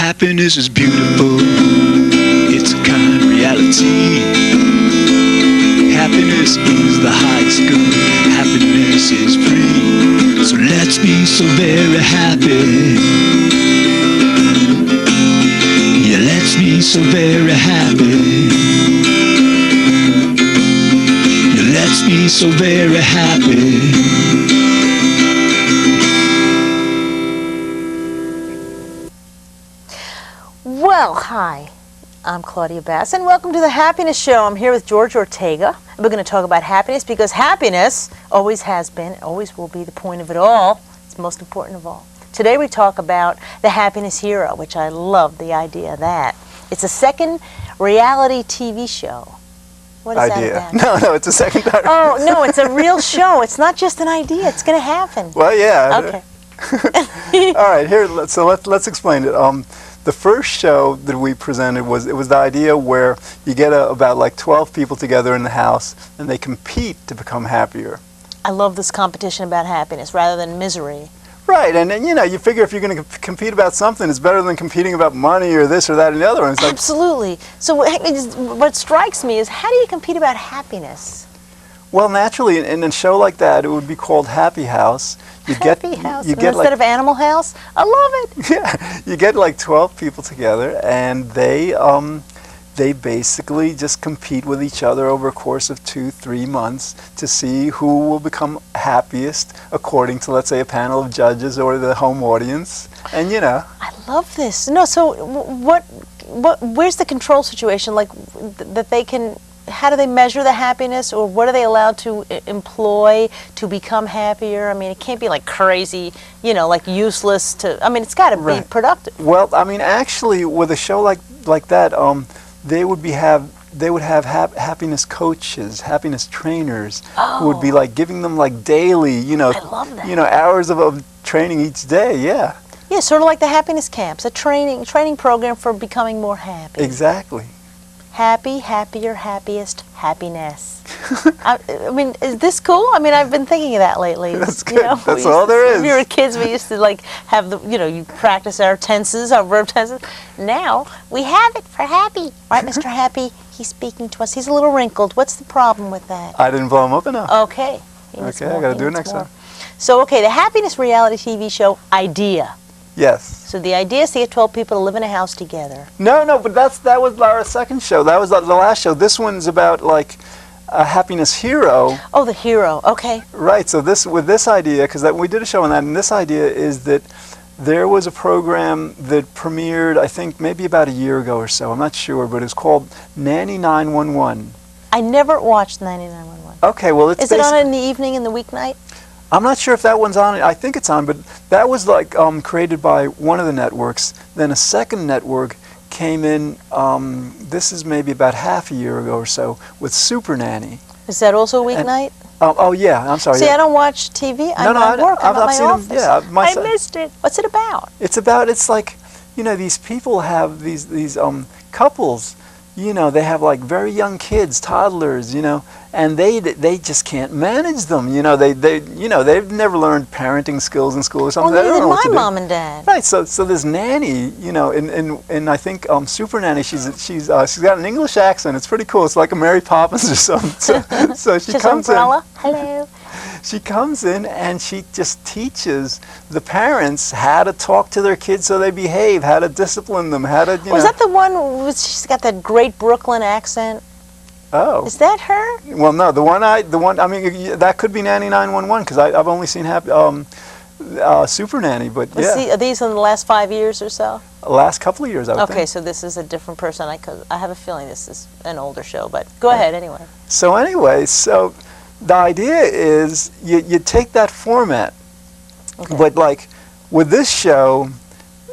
Happiness is beautiful, it's a kind reality. Happiness is the highest good, happiness is free. So let's be so very happy. Yeah, let's be so very happy. Yeah, let's be so very happy. Well, hi, I'm Claudia Bass, and welcome to the Happiness Show. I'm here with George Ortega, and we're going to talk about happiness because happiness always has been, always will be the point of it all. It's most important of all. Today we talk about the Happiness Hero, which I love the idea of that. It's a second reality TV show. What is that about? No, it's a second. Oh, no, it's a real show. It's not just an idea. It's going to happen. Well, yeah. Okay. All right, here. So let's explain it. The first show that we presented was the idea where you get about like 12 people together in the house and they compete to become happier. I love this competition about happiness rather than misery. Right, and then, you know, you figure if you're going to compete about something, it's better than competing about money or this or that and the other one. It's like, absolutely. So what strikes me is, how do you compete about happiness? well, naturally, in a show like that, it would be called Happy House. Happy House, instead of Animal House? I love it. Yeah, you get like 12 people together, and they basically just compete with each other over a course of 2-3 months to see who will become happiest according to, let's say, a panel of judges or the home audience. And you know, I love this. No, so where's the control situation? Like that they can. How do they measure the happiness, or what are they allowed to employ to become happier? I mean, it can't be like crazy, you know, like useless to. I mean, it's got to be productive. Well, I mean, actually, with a show like that, they would have happiness coaches, happiness trainers, who would be like giving them like daily, you know, I love that. you know, hours of training each day. Yeah. Yeah, sort of like the happiness camps, a training program for becoming more happy. Exactly. Happy, happier, happiest, happiness. I mean, is this cool? I mean, I've been thinking of that lately. That's good. You know, That's all there is. When we were kids, we used to like have the, you know, you practice our tenses, our verb tenses. Now we have it for happy, right, Mr. Happy? He's speaking to us. He's a little wrinkled. What's the problem with that? I didn't blow him up enough. Okay. Okay, I got to do it next time. So, okay, the happiness reality TV show idea. Yes. So the idea is to get 12 people to live in a house together. No, but that was our second show. That was the last show. This one's about like a happiness hero. Oh, the hero. Okay. Right. So with this idea, because we did a show on that, and this idea is that there was a program that premiered, I think, maybe about a year ago or so. I'm not sure, but it's called Nanny 911. I never watched 911. Okay, well, it's Is it on in the evening, in the weeknight? I'm not sure if that one's on. I think it's on, but that was like created by one of the networks. Then a second network came in, this is maybe about half a year ago or so, with Super Nanny. Is that also a weeknight? Oh yeah, I'm sorry. See, I don't watch TV. I'm at work. I'm at my office. I missed it. What's it about? It's like, you know, these people have these couples, you know, they have like very young kids, toddlers, you know, and they just can't manage them. You know, they've never learned parenting skills in school or something. Well, they don't know what to my do. mom and dad. Right. So this nanny, you know, and I think Super Nanny, she's got an English accent. It's pretty cool. It's like a Mary Poppins or something. So she comes umbrella. in. Hello. She comes in and she just teaches the parents how to talk to their kids so they behave, how to discipline them, how to, you know. Was that the one she's got that great Brooklyn accent? Oh. Is that her? Well, no, the one I mean, that could be Nanny 911 because I've only seen Super Nanny, but yeah. Are these in the last 5 years or so? Last couple of years, I would think. Okay, so this is a different person. I have a feeling this is an older show, but go ahead anyway. So the idea is you take that format, but like with this show,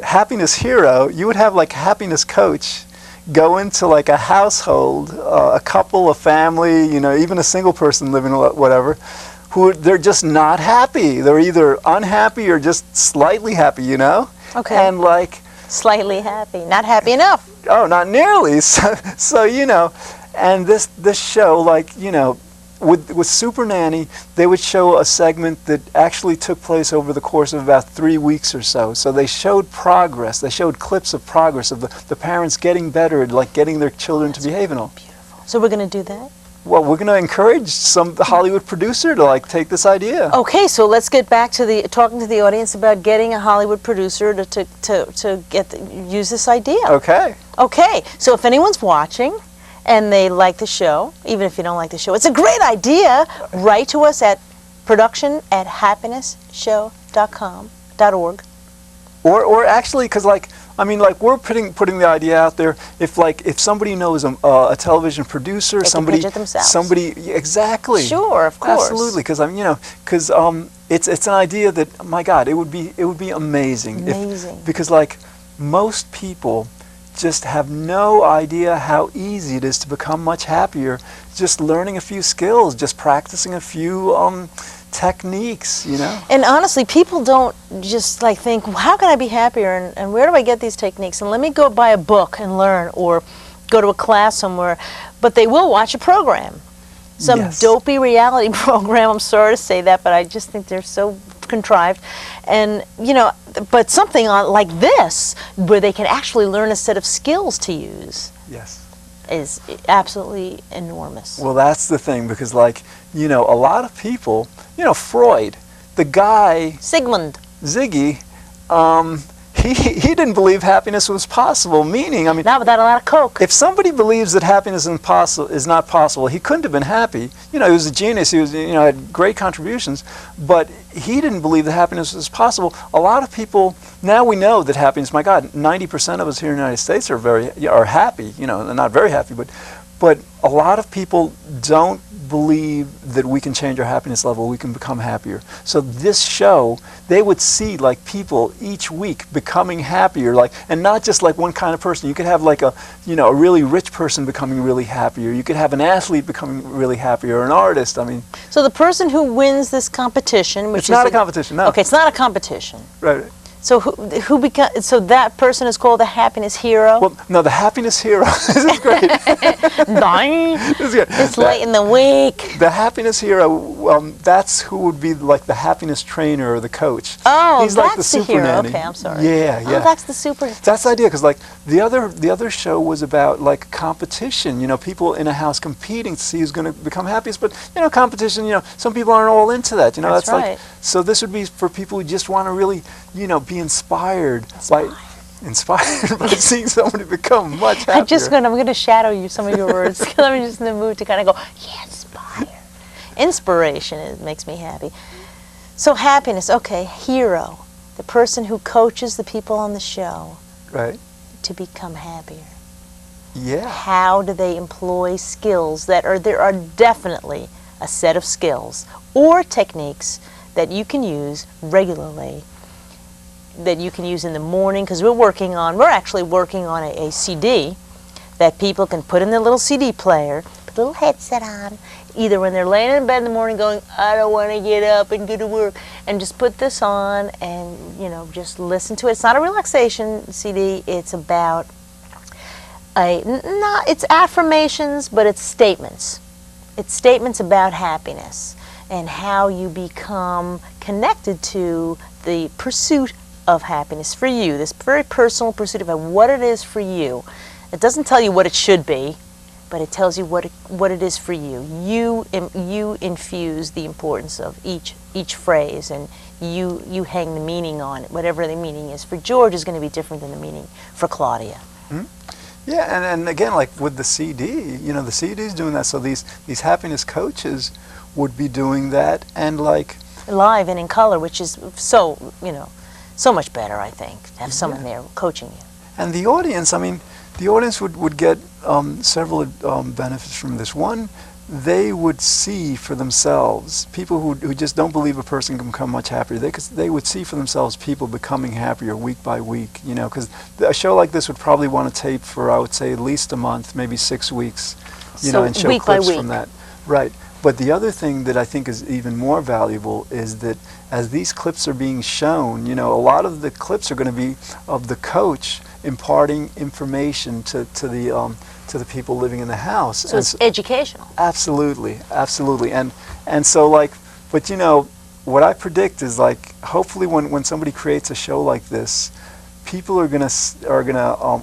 Happiness Hero, you would have like a happiness coach go into like a household, a couple, a family, you know, even a single person living whatever, who they're just not happy. They're either unhappy or just slightly happy, you know? Okay. And like slightly happy, not happy enough. Oh, not nearly. So you know, and this show, like, you know, with Super Nanny, they would show a segment that actually took place over the course of about 3 weeks or so. So they showed progress. They showed clips of progress of the parents getting better at like getting their children to behave and all. Beautiful. So we're going to do that? Well, we're going to encourage some Hollywood producer to like take this idea. Okay, so let's get back to talking to the audience about getting a Hollywood producer to use this idea. Okay. Okay, so if anyone's watching and they like the show, even if you don't like the show, it's a great idea. Write to us at production@happiness.org. Or actually, because we're putting the idea out there. If somebody knows a television producer, They can pitch it themselves. Exactly. Sure, of course. Absolutely, because it's an idea that, my God, it would be amazing. Amazing. Because like most people just have no idea how easy it is to become much happier. Just learning a few skills, just practicing a few techniques, And honestly, people don't just like think, well, how can I be happier and where do I get these techniques? And let me go buy a book and learn or go to a class somewhere. But they will watch a program. Some Yes. dopey reality program. I'm sorry to say that, but I just think they're so contrived. And, but something like this where they can actually learn a set of skills to use Yes. is absolutely enormous. Well, that's the thing, because a lot of people, Freud, the guy, Sigmund. Ziggy, he didn't believe happiness was possible, meaning, Not without a lot of coke. if somebody believes that happiness is not possible, he couldn't have been happy. He was a genius. He was, had great contributions, but he didn't believe that happiness was possible. A lot of people, now we know that happiness, my God, 90% of us here in the United States are happy. They're not very happy, but a lot of people don't believe that we can change our happiness level, we can become happier. So this show, they would see like people each week becoming happier, and not just like one kind of person. You could have like a really rich person becoming really happier. You could have an athlete becoming really happier, or an artist. So the person who wins this competition, which it's not a competition, no. Okay, it's not a competition. Right. So so that person is called the happiness hero? Well, no, the happiness hero. This is great. Dying. This is good. It's late in the week. The happiness hero, that's who would be like the happiness trainer or the coach. Oh, He's that's like the super hero. nanny. Okay, I'm sorry. Yeah, yeah. Oh, that's the super. That's the idea, because like the other show was about like competition. People in a house competing to see who's going to become happiest. But competition. Some people aren't all into that. That's right. like, so this would be for people who just want to really be inspired by seeing somebody become much happier. I'm going to shadow you some of your words. I'm just in the mood to kind of go, yeah, inspire. Inspiration makes me happy. So happiness, okay, hero, the person who coaches the people on the show Right. to become happier. Yeah. How do they employ skills there are definitely a set of skills or techniques that you can use regularly, that you can use in the morning, because we're actually working on a CD that people can put in their little CD player, put a little headset on, either when they're laying in bed in the morning going, I don't want to get up and go to work, and just put this on and, just listen to it. It's not a relaxation CD, it's about it's affirmations, but it's statements. It's statements about happiness and how you become connected to the pursuit of happiness for you, this very personal pursuit of what it is for you. It doesn't tell you what it should be, but it tells you what it is for you. You infuse the importance of each phrase, and you hang the meaning on it. Whatever the meaning is for George is going to be different than the meaning for Claudia. Mm-hmm. Yeah, and again, like with the CD, the CD is doing that. So these happiness coaches would be doing that, and like live and in color, which is so much better, I think, to have someone there coaching you. And the audience, the audience would get several benefits from this. One, they would see for themselves, people who just don't believe a person can become much happier, they would see for themselves people becoming happier week by week, because a show like this would probably want to tape for, I would say, at least a month, maybe 6 weeks, and show week by clips week. from that. Right. But the other thing that I think is even more valuable is that as these clips are being shown, a lot of the clips are going to be of the coach imparting information to to the people living in the house. So it's educational. Absolutely, absolutely. And so like, but you know, what I predict is like, hopefully when somebody creates a show like this, people are gonna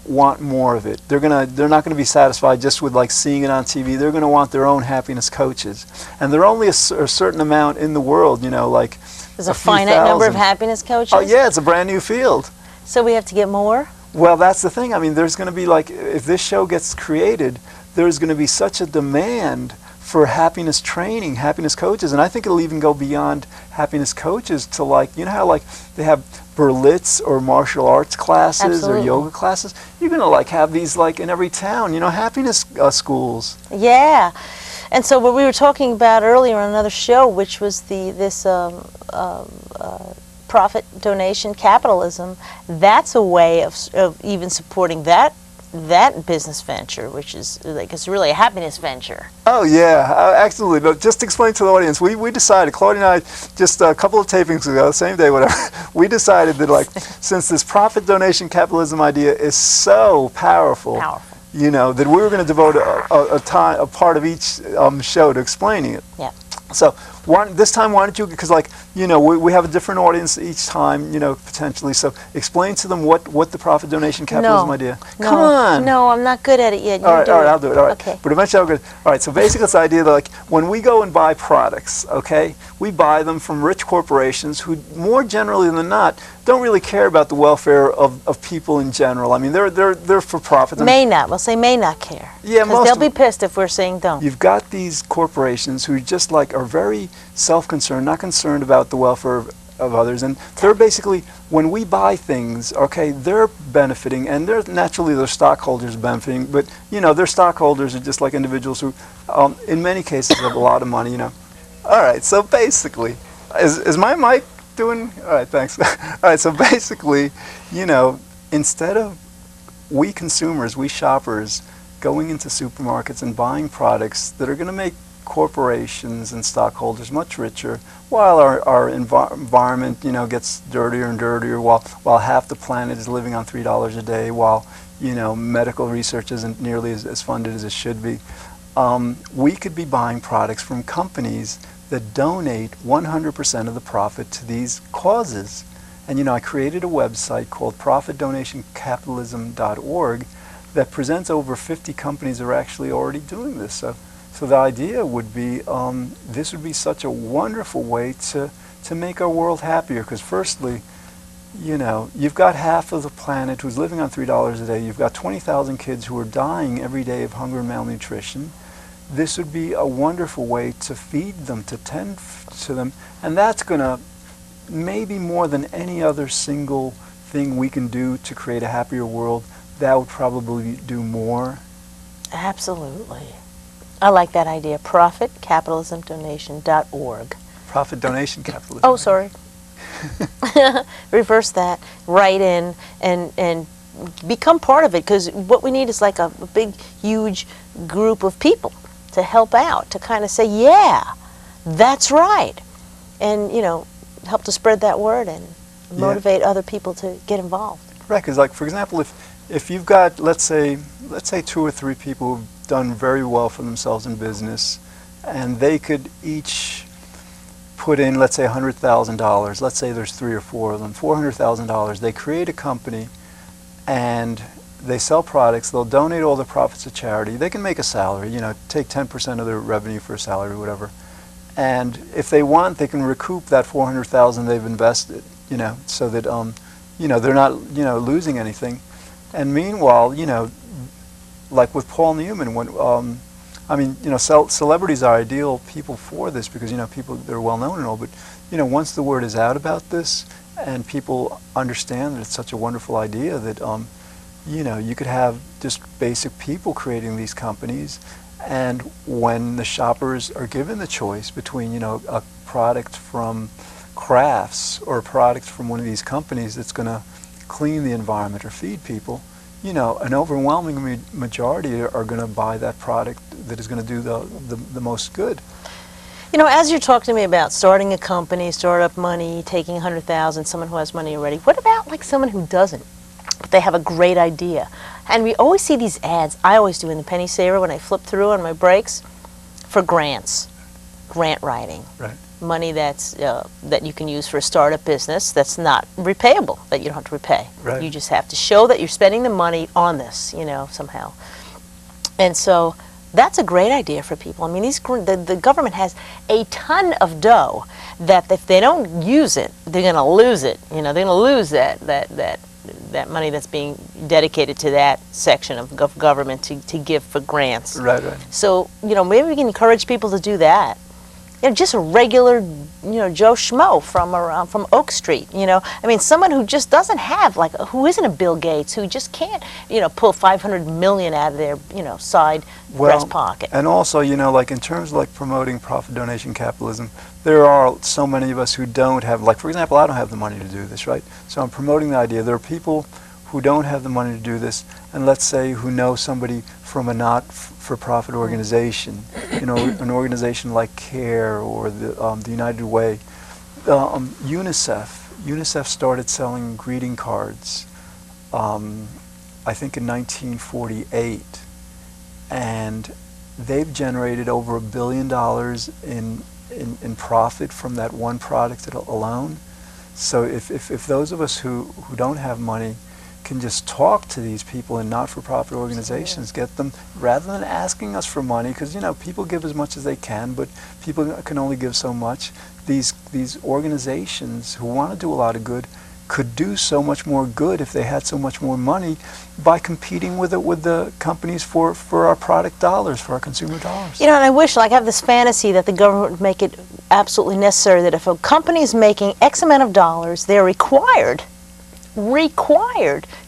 want more of it. They're not gonna be satisfied just with like seeing it on TV. They're gonna want their own happiness coaches, and there are only a certain amount in the world. You know, like there's a finite number of happiness coaches. Oh yeah, it's a brand new field. So we have to get more. Well, that's the thing. I mean, there's going to be like, if this show gets created, there's going to be such a demand for happiness training, happiness coaches, and I think it'll even go beyond happiness coaches to like, you know how like they have Berlitz or martial arts classes or yoga classes? You're going to like have these like in every town, you know, happiness schools. Yeah. And so what we were talking about earlier on another show, which was this profit donation capitalism, that's a way of even supporting that business venture, which is like, it's really a happiness venture. Oh yeah, absolutely. No, just explain to the audience, we decided, Claudia and I, just a couple of tapings ago, same day, whatever, we decided that like, since this profit donation capitalism idea is so powerful, you know, that we were going to devote a part of each show to explaining it. Yeah. So this time, why don't you, because like, you know, we have a different audience each time, you know, potentially, so explain to them what the profit donation capitalism idea. Come on. No, I'm not good at it yet. All right, I'll do it. All right. Okay. But eventually I'll get it. All right, so basically it's the idea that like, when we go and buy products, okay, we buy them from rich corporations who more generally than not don't really care about the welfare of people in general. I mean, they're for profit. May not. We'll say may not care. Yeah, because they'll be pissed if we're saying don't. You've got these corporations who just like are very self-concerned, not concerned about the welfare of others, and they're basically, when we buy things, okay, they're benefiting, and they're naturally their stockholders benefiting, but you know, their stockholders are just like individuals who, in many cases, have a lot of money, you know. All right, so basically, is my mic doing? All right, thanks. All right, so basically, you know, instead of we consumers, we shoppers, going into supermarkets and buying products that are going to make corporations and stockholders much richer, while our environment, you know, gets dirtier and dirtier, while half the planet is living on $3 a day, while, you know, medical research isn't nearly as funded as it should be, we could be buying products from companies that donate 100% of the profit to these causes. And you know, I created a website called profitdonationcapitalism.org that presents over 50 companies that are actually already doing this. So the idea would be, this would be such a wonderful way to make our world happier, because firstly, you know, you've got half of the planet who's living on $3 a day, you've got 20,000 kids who are dying every day of hunger and malnutrition. This would be a wonderful way to feed them, to tend to them, and that's going to, maybe more than any other single thing we can do to create a happier world, that would probably do more. Absolutely. I like that idea. ProfitCapitalismDonation.org. Profit donation capitalism. Oh, sorry. Reverse that. Write in and become part of it, because what we need is like a big, huge group of people to help out, to kind of say, yeah, that's right. And, you know, help to spread that word and motivate other people to get involved. Right, because like, for example, if you've got, let's say 2 or 3 people who've done very well for themselves in business, and they could each put in, let's say, $100,000. Let's say there's 3 or 4 of them, $400,000. They create a company, and they sell products. They'll donate all the profits to charity. They can make a salary, you know, take 10% of their revenue for a salary, whatever. And if they want, they can recoup that $400,000 they've invested, you know, so that, you know, they're not, you know, losing anything. And meanwhile, you know, like with Paul Newman, when, I mean, you know, celebrities are ideal people for this, because, you know, they're well known and all, but, you know, once the word is out about this and people understand that it's such a wonderful idea that, you know, you could have just basic people creating these companies, and when the shoppers are given the choice between, you know, a product from Crafts or a product from one of these companies that's going to clean the environment or feed people, you know, an overwhelming majority are going to buy that product that is going to do the most good. You know, as you're talking to me about starting a company, startup money, taking $100,000, someone who has money already, what about like someone who doesn't, but they have a great idea? And we always see these ads, I always do in the Penny Saver when I flip through on my breaks, for grants, grant writing. Right. Money that's that you can use for a startup business that's not repayable, that you don't have to repay. Right. You just have to show that you're spending the money on this, somehow. And so that's a great idea for people. I mean, the government has a ton of dough that if they don't use it, they're going to lose it. They're going to lose that money that's being dedicated to that section of government to give for grants. Right, right. So, maybe we can encourage people to do that. Just a regular, Joe Schmo from Oak Street, I mean, someone who just doesn't have, who isn't a Bill Gates, who just can't, pull $500 million out of their, side breast pocket. And also, like in terms of promoting profit donation capitalism, there are so many of us who don't have, for example, I don't have the money to do this, right? So I'm promoting the idea. There are people who don't have the money to do this, and let's say who know somebody from a not-for-profit organization, an organization like CARE or the United Way. UNICEF started selling greeting cards, I think in 1948, and they've generated over $1 billion in profit from that one product alone. So if those of us who don't have money can just talk to these people in not-for-profit organizations, get them, rather than asking us for money, because people give as much as they can, but people can only give so much. These organizations who want to do a lot of good could do so much more good if they had so much more money by competing with the companies for our product dollars, for our consumer dollars. And I wish, I have this fantasy that the government would make it absolutely necessary that if a company is making X amount of dollars, they're required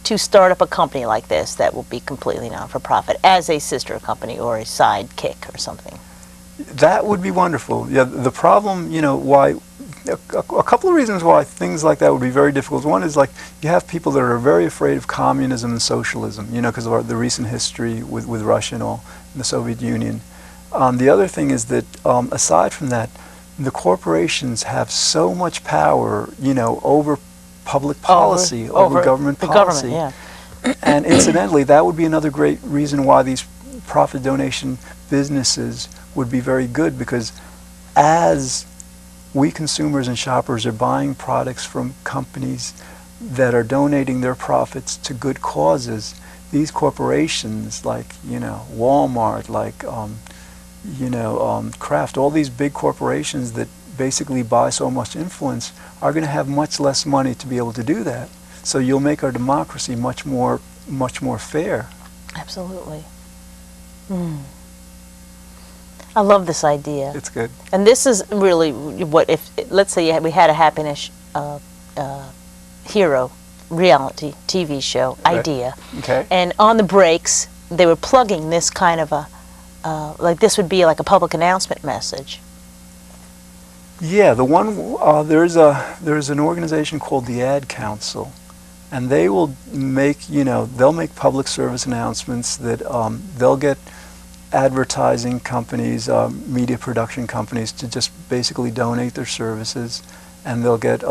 to start up a company like this that will be completely non-for-profit as a sister company or a sidekick or something. That would be wonderful. Yeah, the problem, why, a couple of reasons why things like that would be very difficult. One is you have people that are very afraid of communism and socialism, because of the recent history with Russia and all, and the Soviet Union. The other thing is that aside from that, the corporations have so much power, over public policy, over government policy. Government, yeah. And incidentally, that would be another great reason why these profit donation businesses would be very good, because as we consumers and shoppers are buying products from companies that are donating their profits to good causes, these corporations like Walmart, like Kraft, all these big corporations that basically buy so much influence are going to have much less money to be able to do that. So you'll make our democracy much more fair. Absolutely. I love this idea. It's good. And this is really what, if let's say we had a happiness hero reality TV show idea, Okay. and on the breaks they were plugging this kind of this would be like a public announcement message. Yeah, the one there's an organization called the Ad Council, and they will make they'll make public service announcements that they'll get advertising companies, media production companies to just basically donate their services, and they'll get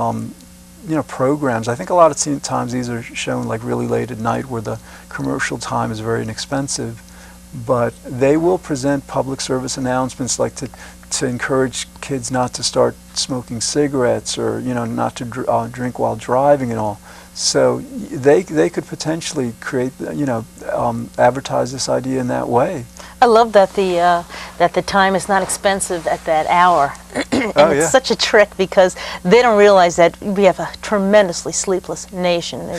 programs. I think a lot of times these are shown really late at night where the commercial time is very inexpensive, but they will present public service announcements to encourage kids not to start smoking cigarettes or not to drink while driving and all. So they could potentially create advertise this idea in that way. I love that the time is not expensive at that hour. And it's such a trick because they don't realize that we have a tremendously sleepless nation.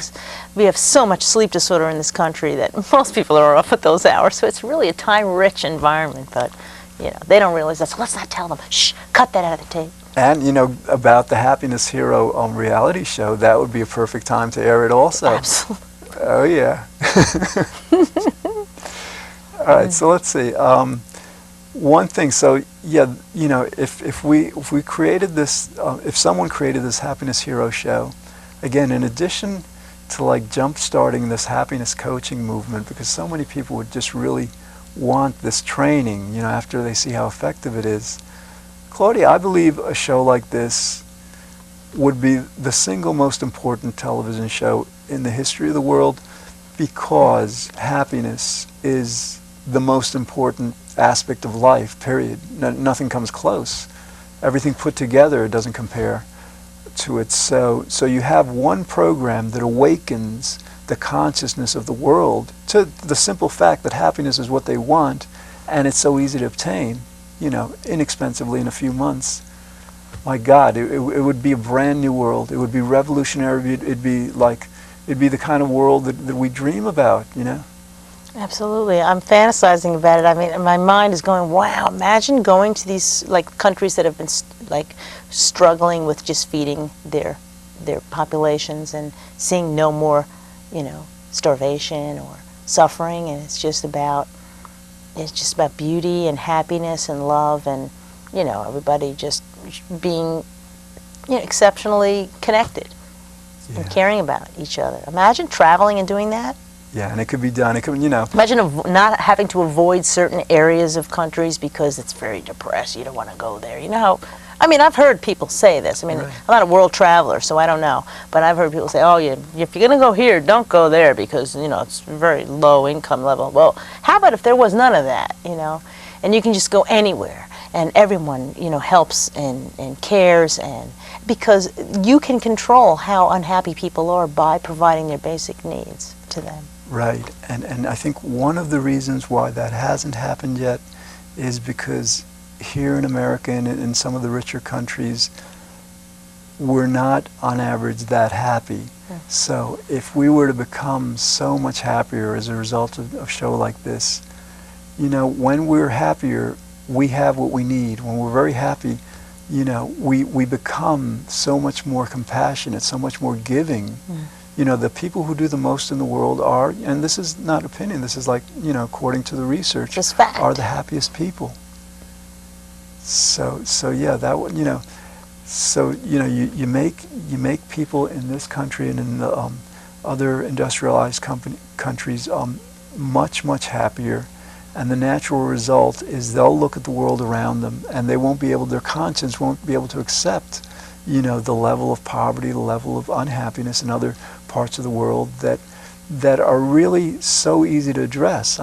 We have so much sleep disorder in this country that most people are up at those hours. So it's really a time-rich environment, but they don't realize that. So let's not tell them. Shh, cut that out of the tape. And about the Happiness Hero reality show, that would be a perfect time to air it also. Absolutely. Oh yeah. All right, so let's see. One thing, so yeah, if we created this, if someone created this Happiness Hero show, again, in addition to jump-starting this happiness coaching movement, because so many people would just really want this training, after they see how effective it is. Claudia, I believe a show like this would be the single most important television show in the history of the world, because happiness is the most important aspect of life, period. Nothing comes close. Everything put together doesn't compare to it. So you have one program that awakens the consciousness of the world to the simple fact that happiness is what they want, and it's so easy to obtain, inexpensively in a few months. My God, it would be a brand new world. It would be revolutionary. It'd be the kind of world that we dream about, Absolutely. I'm fantasizing about it. I mean, my mind is going, wow, imagine going to these countries that have been struggling with just feeding their populations and seeing no more, starvation or suffering, and it's just about beauty and happiness and love and, everybody just being, exceptionally connected and caring about each other. Imagine traveling and doing that. Yeah, and it could be done. It could, Imagine not having to avoid certain areas of countries because it's very depressed. You don't want to go there. I've heard people say this. Right. I'm not a world traveler, so I don't know. But I've heard people say, oh, if you're going to go here, don't go there because, it's very low income level. Well, how about if there was none of that, and you can just go anywhere and everyone, helps and cares, and because you can control how unhappy people are by providing their basic needs to them. Right, and I think one of the reasons why that hasn't happened yet is because here in America and in some of the richer countries, we're not on average that happy. So if we were to become so much happier as a result of a show like this, when we're happier, we have what we need. When we're very happy, we become so much more compassionate, so much more giving. The people who do the most in the world are, and this is not opinion, this is according to the research, are the happiest people. So yeah, that would, you make people in this country and in the other industrialized countries much happier, and the natural result is they'll look at the world around them and their conscience won't be able to accept, the level of poverty, the level of unhappiness in other parts of the world that are really so easy to address.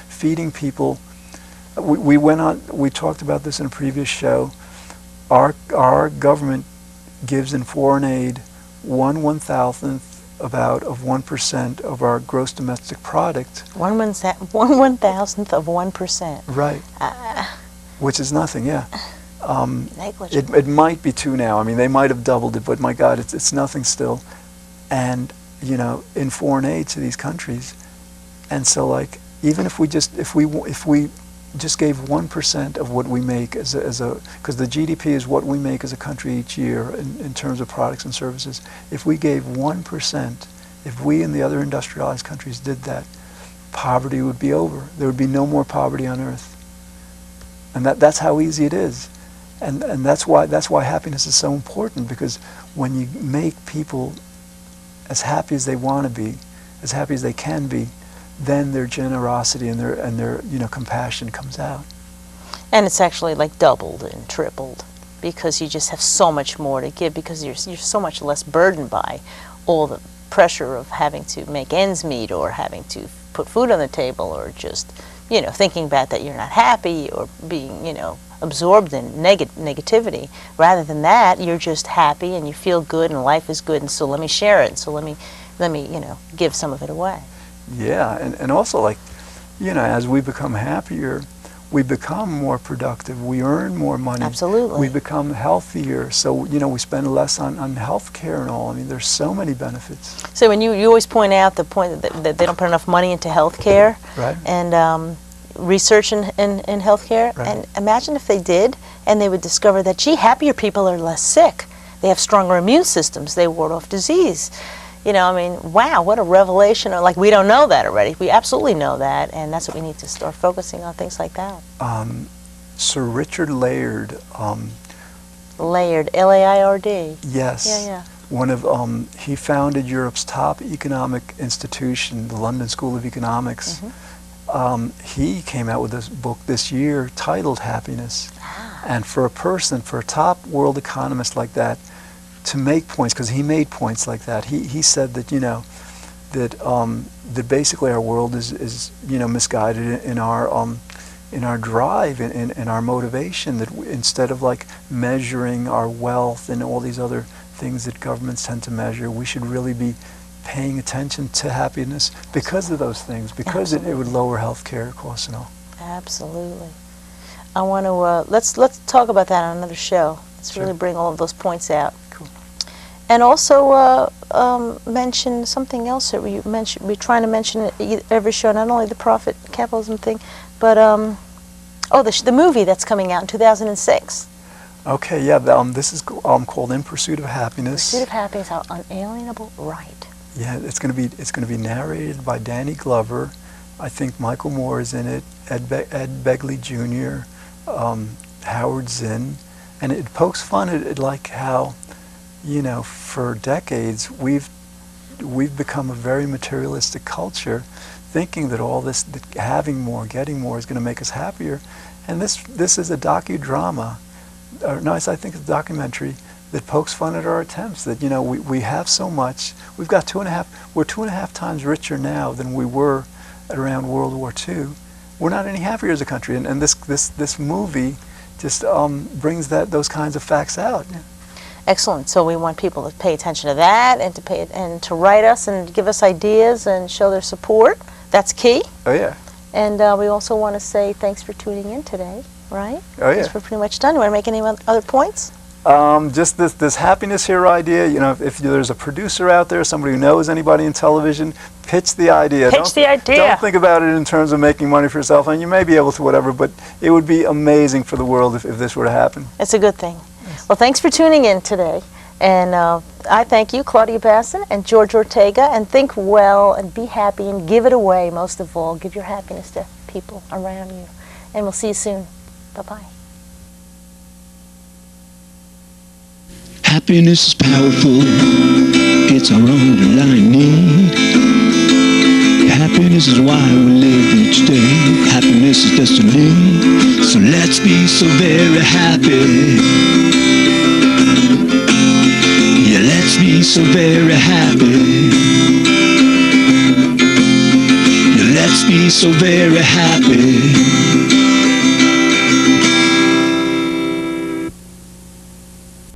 Feeding people. We talked about this in a previous show. Our government gives in foreign aid 1/1000th about of 1% of our gross domestic product. 1/1000th of 1%. Right. Which is nothing. Yeah. Negligible. It might be 2 now. They might have doubled it, but my God, it's nothing still. And in foreign aid to these countries, and so even if we just gave 1% of what we make because the GDP is what we make as a country each year in terms of products and services. If we gave 1%, if we and the other industrialized countries did that, poverty would be over. There would be no more poverty on earth. And that's how easy it is. And that's why happiness is so important, because when you make people as happy as they want to be, as happy as they can be, then their generosity and their compassion comes out. And it's actually doubled and tripled, because you just have so much more to give, because you're so much less burdened by all the pressure of having to make ends meet, or having to put food on the table, or just thinking about that you're not happy, or being absorbed in negativity. Rather than that, you're just happy and you feel good and life is good, and so let me share it, and so let me give some of it away. Yeah, and also as we become happier, we become more productive, we earn more money. Absolutely. We become healthier, so we spend less on health care and all. There's so many benefits. So when you always point out the point that they don't put enough money into health care, right, and research in health care, right, and imagine if they did, and they would discover that, happier people are less sick, they have stronger immune systems, they ward off disease. Wow, what a revelation. We don't know that already. We absolutely know that, and that's what we need to start focusing on, things like that. Sir Richard Layard. Layard, L-A-I-R-D. Yes. Yeah. He founded Europe's top economic institution, the London School of Economics. Mm-hmm. He came out with this book this year titled Happiness. And for a top world economist like that, to make points, because he made points like that, he said that, that basically our world is misguided in our drive and in our motivation, that instead of like measuring our wealth and all these other things that governments tend to measure, we should really be paying attention to happiness because of those things, because it would lower health care costs and all. Absolutely. I want to let's talk about that on another show. Let's really bring all of those points out. Cool. And also mention something else that we're trying to mention at every show, not only the profit capitalism thing, but the movie that's coming out in 2006. Okay, yeah, this is called In Pursuit of Happiness. Pursuit of Happiness, Our Unalienable Right. Yeah, it's going to be narrated by Danny Glover. I think Michael Moore is in it, Ed Begley Jr., Howard Zinn, and it pokes fun at like how, for decades we've become a very materialistic culture, thinking that all this, that having more, getting more is going to make us happier, and this is a docudrama, I think it's a documentary that pokes fun at our attempts. That we have so much. We've got we're 2.5 times richer now than we were at around World War II. We're not any happier as a country, and this movie just brings those kinds of facts out. Excellent. So we want people to pay attention to that, and to write us and give us ideas and show their support. That's key. Oh yeah. And we also want to say thanks for tuning in today, right? Oh yeah. We're pretty much done. You want to make any other points? Just this happiness here idea. If there's a producer out there, somebody who knows anybody in television, pitch the idea. Pitch the idea. Don't think about it in terms of making money for yourself, and you may be able to, whatever, but it would be amazing for the world if this were to happen. It's a good thing. Yes. Well, thanks for tuning in today. And I thank you, Claudia Basson and George Ortega, and think well and be happy and give it away, most of all. Give your happiness to people around you. And we'll see you soon. Bye-bye. Happiness is powerful, it's our underlying need. Happiness is why we live each day. Happiness is destiny, so let's be so very happy. Yeah, let's be so very happy. Yeah, let's be so very happy.